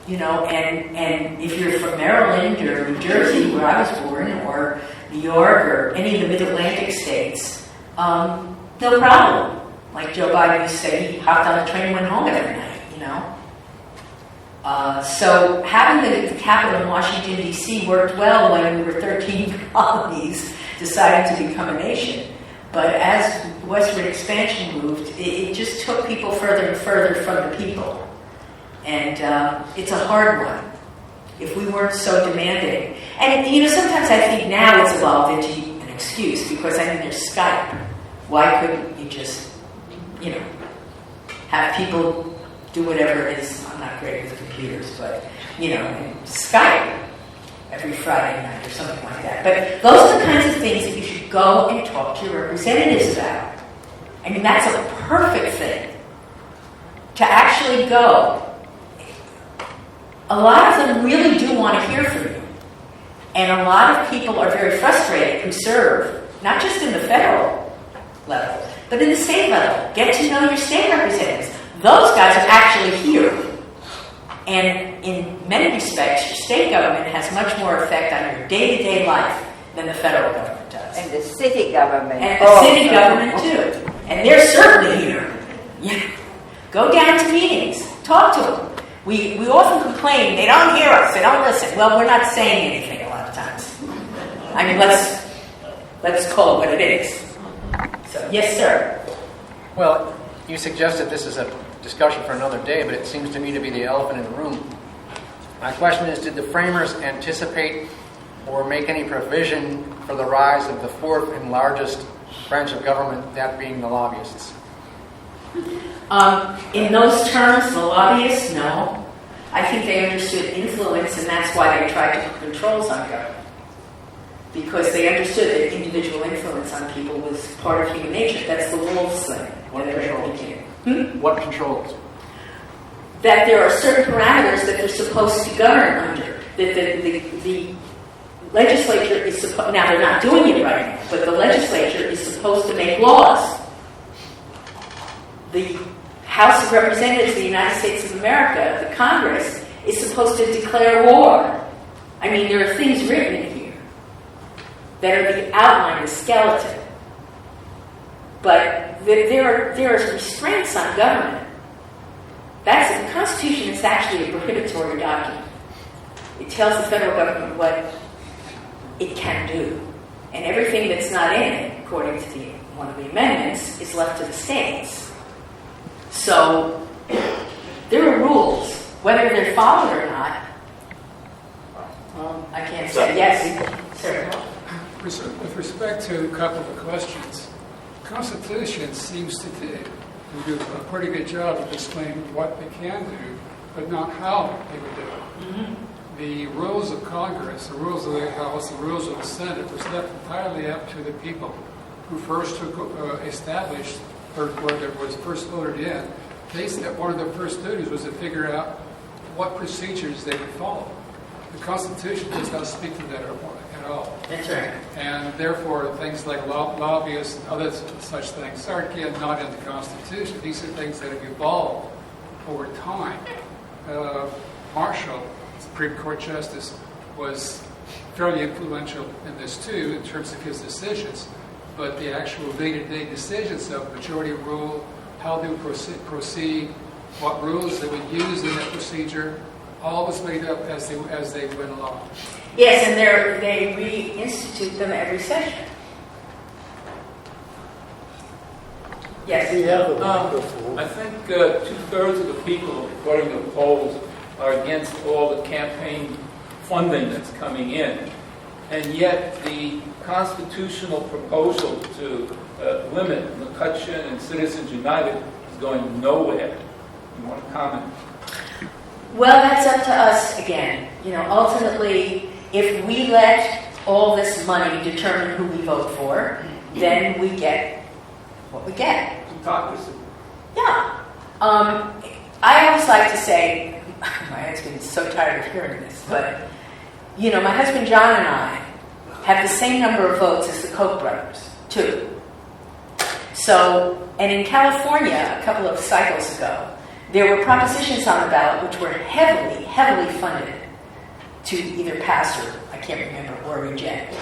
And if you're from Maryland or New Jersey, where I was born, or New York, or any of the mid-Atlantic states, no problem. Like Joe Biden used to say, he hopped on the train and went home every night, So having the capital in Washington, D.C. worked well when we were 13 colonies deciding to become a nation. But as the westward expansion moved, it just took people further and further from the people. And it's a hard one if we weren't so demanding. And, sometimes I think now it's evolved into an excuse because, there's Skype. Why couldn't you just, have people do whatever it is? I'm not great with computers, but, Skype every Friday night or something like that. But those are the kinds of things that you should go and talk to your representatives about. That's a perfect thing to actually go. A lot of them really do want to hear from you. And a lot of people are very frustrated who serve, not just in the federal level, but in the state level. Get to know your state representatives. Those guys are actually here. And in many respects, your state government has much more effect on your day-to-day life than the federal government does. And the city government. And the city government, too. And they're certainly here. Yeah. Go down to meetings. Talk to them. We often complain, they don't hear us, they don't listen. Well, we're not saying anything a lot of times. Let's call it what it is. So, yes, sir. Well, you suggested this is a discussion for another day, but it seems to me to be the elephant in the room. My question is, did the framers anticipate or make any provision for the rise of the fourth and largest branch of government, that being the lobbyists? In those terms, the lobbyists, no. I think they understood influence, and that's why they tried to put controls on government. Because they understood that individual influence on people was part of human nature. That's the wolves thing. What controls? That there are certain parameters that they're supposed to govern under. That the legislature is supposed, now they're not doing it right now, but the legislature is supposed to make laws. The House of Representatives of the United States of America, the Congress, is supposed to declare war. There are things written in here that are the outline, the skeleton. But there are restraints on government. The Constitution is actually a prohibitory document. It tells the federal government what it can do. And everything that's not in it, according to one of the amendments, is left to the states. So there are rules. Whether they're followed or not, I can't say. Yes, sir. With respect to a couple of the questions, the Constitution seems to do a pretty good job of explaining what they can do, but not how they would do it. Mm-hmm. The rules of Congress, the rules of the House, the rules of the Senate was left entirely up to the people who first established, or whether it was first voted in, one of their first duties was to figure out what procedures they would follow. The Constitution does not speak to that at all. That's right. And therefore, things like lobbyists and other such things are, again, not in the Constitution. These are things that have evolved over time. Marshall, Supreme Court Justice, was fairly influential in this too, in terms of his decisions. But the actual day-to-day decisions of majority rule, how they would proceed, what rules they would use in that procedure, all was made up as they went along. Yes, and they reinstitute them every session. Yes. I think 2/3 of the people, according to polls, are against all the campaign funding that's coming in. And yet the constitutional proposal to limit McCutcheon and Citizens United is going nowhere. You want to comment? Well, that's up to us again. Ultimately, if we let all this money determine who we vote for, then we get what we get. Hypocrisy. Yeah. I always like to say, my husband is so tired of hearing this, but, my husband John and I have the same number of votes as the Koch brothers, 2. So, and in California, a couple of cycles ago, there were propositions on the ballot which were heavily, heavily funded to either pass or, I can't remember, or reject.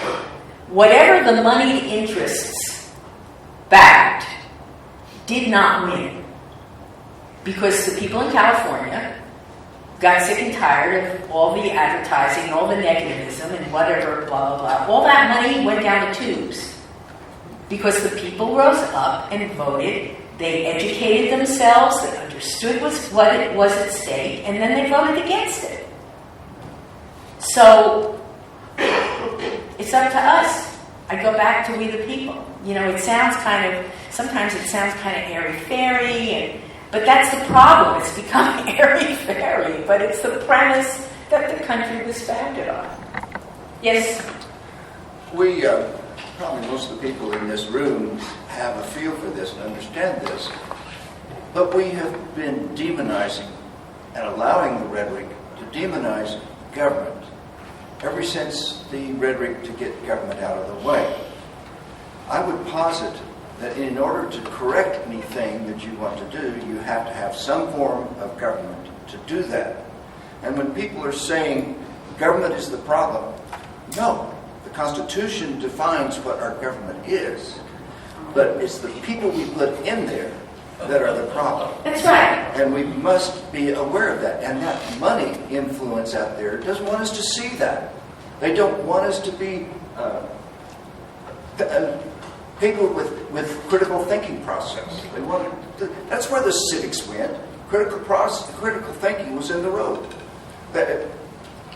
Whatever the moneyed interests backed did not win because the people in California got sick and tired of all the advertising, all the negativism and whatever, blah, blah, blah. All that money went down the tubes because the people rose up and voted. They educated themselves, they understood what it was at stake, and then they voted against it. So, it's up to us. I go back to we the people. Sometimes it sounds kind of airy-fairy, but that's the problem. It's become airy-fairy, but it's the premise that the country was founded on. Yes? We, probably most of the people in this room have a feel for this and understand this, but we have been demonizing and allowing the rhetoric to demonize government ever since the rhetoric to get government out of the way. I would posit that in order to correct anything that you want to do, you have to have some form of government to do that. And when people are saying government is the problem, no. The Constitution defines what our government is, but it's the people we put in there that are the problem. That's right. And we must be aware of that. And that money influence out there doesn't want us to see that. They don't want us to be people with critical thinking process. They want that's where the civics went. Critical thinking was in the road.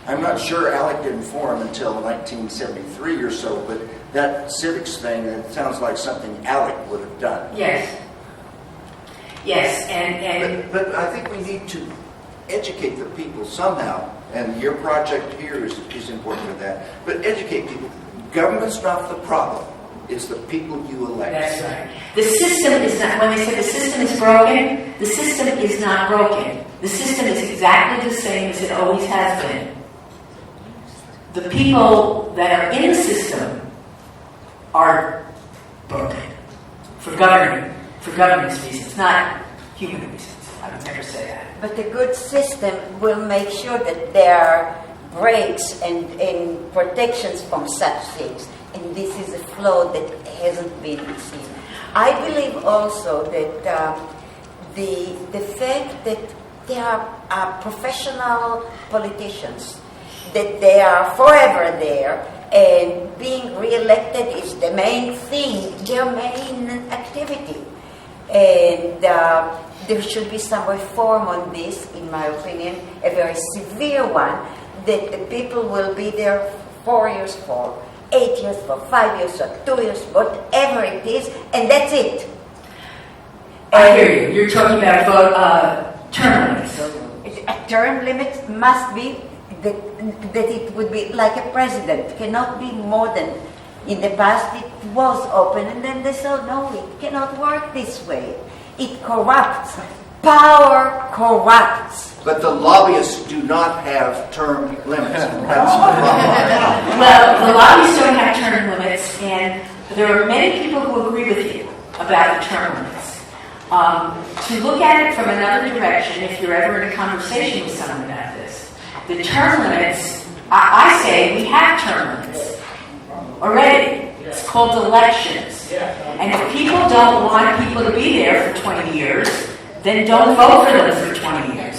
I'm not sure Alec didn't form until 1973 or so, but that civics thing, it sounds like something Alec would have done. Yes. Yes, and But I think we need to educate the people somehow, and your project here is important for that. But educate people. Government's not the problem. It's the people you elect. That's right. The system is not, when they say the system is broken, the system is not broken. The system is exactly the same as it always has been. The people that are in the system are broken for governance reasons, not human reasons. I would never say that. But a good system will make sure that there are breaks and protections from such things. And this is a flaw that hasn't been seen. I believe also that the fact that there are professional politicians, that they are forever there, and being re-elected is the main thing, their main activity. And there should be some reform on this, in my opinion, a very severe one, that the people will be there 4 years for, 8 years for, 5 years or 2 years, whatever it is, and that's it. I hear you. You're talking about term limits. A term limit must be that it would be like a president. Cannot be more than, in the past it was open, and then they said, no, it cannot work this way. It corrupts. Power corrupts. But the lobbyists do not have term limits. That's the problem. Well, the lobbyists don't have term limits, and there are many people who agree with you about the term limits. To look at it from another direction, if you're ever in a conversation with someone about this, the term limits, I say we have term limits already. It's called elections. And if people don't want people to be there for 20 years, then don't vote for them for 20 years.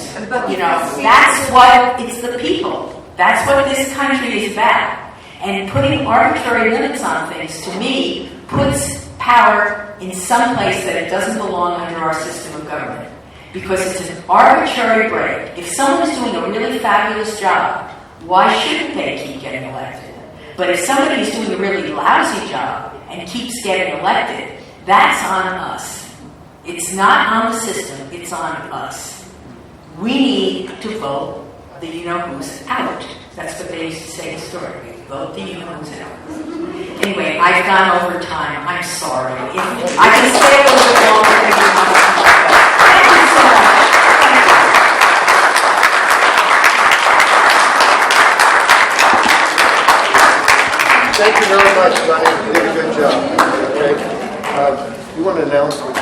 You know, that's what, it's the people. That's what this country is about. And putting arbitrary limits on things, to me, puts power in some place that it doesn't belong under our system of government. Because it's an arbitrary break. If someone is doing a really fabulous job, why shouldn't they keep getting elected? But if somebody is doing a really lousy job and keeps getting elected, that's on us. It's not on the system, it's on us. We need to vote the you-know-who's out. That's what they used to say historically. Vote the you-know-who's out. Anyway, I've gone over time. I'm sorry. If I can stay a little bit longer if you want to talk about it. Thank you so much. Thank you very much, Bunny. You did a good job. Okay. You want to announce what